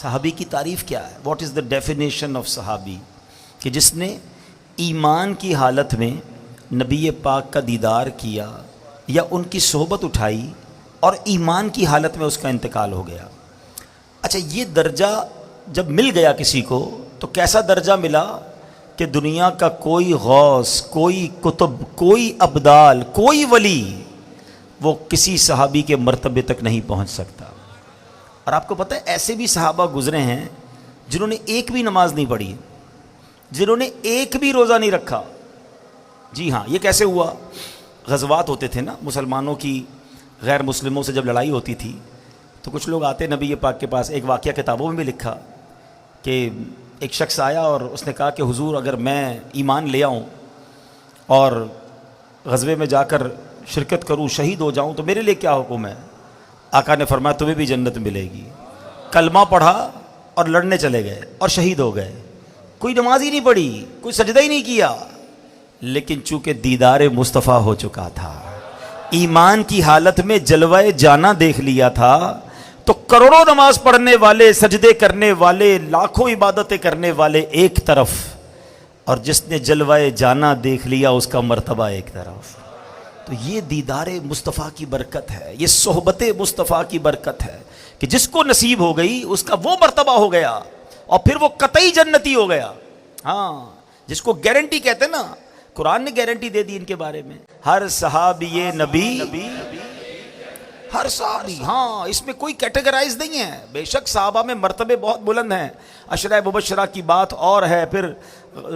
صحابی کی تعریف کیا ہے؟ What is the definition of صحابی؟ کہ جس نے ایمان کی حالت میں نبی پاک کا دیدار کیا یا ان کی صحبت اٹھائی اور ایمان کی حالت میں اس کا انتقال ہو گیا۔ اچھا، یہ درجہ جب مل گیا کسی کو تو کیسا درجہ ملا کہ دنیا کا کوئی غوث، کوئی قطب، کوئی ابدال، کوئی ولی وہ کسی صحابی کے مرتبے تک نہیں پہنچ سکتا۔ اور آپ کو پتہ ہے ایسے بھی صحابہ گزرے ہیں جنہوں نے ایک بھی نماز نہیں پڑھی، جنہوں نے ایک بھی روزہ نہیں رکھا۔ جی ہاں، یہ کیسے ہوا؟ غزوات ہوتے تھے نا مسلمانوں کی، غیر مسلموں سے جب لڑائی ہوتی تھی تو کچھ لوگ آتے نبی پاک کے پاس۔ ایک واقعہ کتابوں میں بھی لکھا کہ ایک شخص آیا اور اس نے کہا کہ حضور اگر میں ایمان لے آؤں اور غزوے میں جا کر شرکت کروں، شہید ہو جاؤں تو میرے لیے کیا حکم ہے؟ آقا نے فرمایا تمہیں بھی جنت ملے گی۔ کلمہ پڑھا اور لڑنے چلے گئے اور شہید ہو گئے۔ کوئی نماز ہی نہیں پڑھی، کوئی سجدہ ہی نہیں کیا، لیکن چونکہ دیدار مصطفیٰ ہو چکا تھا، ایمان کی حالت میں جلوہ جانا دیکھ لیا تھا، تو کروڑوں نماز پڑھنے والے، سجدے کرنے والے، لاکھوں عبادتیں کرنے والے ایک طرف، اور جس نے جلوہ جانا دیکھ لیا اس کا مرتبہ ایک طرف۔ تو یہ دیدار مصطفیٰ کی برکت ہے، یہ صحبت مصطفیٰ کی برکت ہے کہ جس کو نصیب ہو گئی اس کا وہ مرتبہ ہو گیا اور پھر وہ قطعی جنتی ہو گیا۔ ہاں، جس کو گارنٹی کہتے ہیں نا، قرآن نے گارنٹی دے دی ان کے بارے میں، ہر صحابی نبی، ہر صحابی، ہاں اس میں کوئی کیٹیگرائز نہیں ہے۔ بے شک صحابہ میں مرتبے بہت بلند ہیں، عشرہ مبشرہ کی بات اور ہے، پھر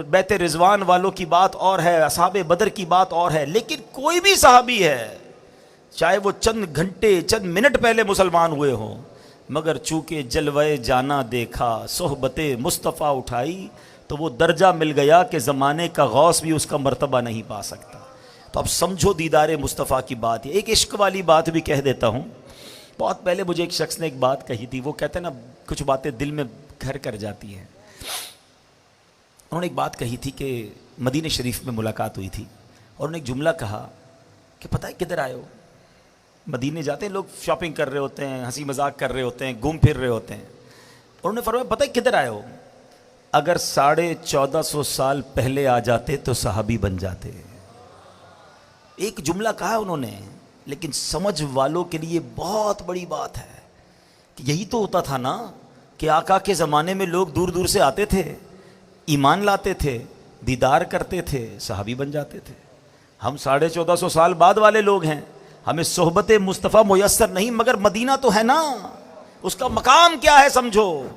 بیت رضوان والوں کی بات اور ہے، اصحاب بدر کی بات اور ہے، لیکن کوئی بھی صحابی ہے چاہے وہ چند گھنٹے، چند منٹ پہلے مسلمان ہوئے ہوں، مگر چونکہ جلوہ جانا دیکھا، صحبت مصطفیٰ اٹھائی، تو وہ درجہ مل گیا کہ زمانے کا غوث بھی اس کا مرتبہ نہیں پا سکتا۔ تو اب سمجھو دیدار مصطفیٰ کی بات ہے۔ ایک عشق والی بات بھی کہہ دیتا ہوں۔ بہت پہلے مجھے ایک شخص نے ایک بات کہی تھی، وہ کہتے ہیں نا کچھ باتیں دل میں گھر کر جاتی ہیں۔ انہوں نے ایک بات کہی تھی کہ مدینہ شریف میں ملاقات ہوئی تھی اور انہوں نے ایک جملہ کہا کہ پتہ ہے کدھر آئے ہو؟ مدینے جاتے ہیں لوگ، شاپنگ کر رہے ہوتے ہیں، ہنسی مذاق کر رہے ہوتے ہیں، گھوم پھر رہے ہوتے ہیں۔ انہوں نے فرمایا پتہ ہے کدھر آئے ہو؟ اگر 1450 سال پہلے آ جاتے تو صحابی بن جاتے۔ ایک جملہ کہا انہوں نے، لیکن سمجھ والوں کے لیے بہت بڑی بات ہے کہ یہی تو ہوتا تھا نا کہ آقا کے زمانے میں لوگ دور دور سے آتے تھے، ایمان لاتے تھے، دیدار کرتے تھے، صحابی بن جاتے تھے۔ ہم 1450 سال بعد والے لوگ ہیں، ہمیں صحبت مصطفیٰ میسر نہیں، مگر مدینہ تو ہے نا، اس کا مقام کیا ہے سمجھو۔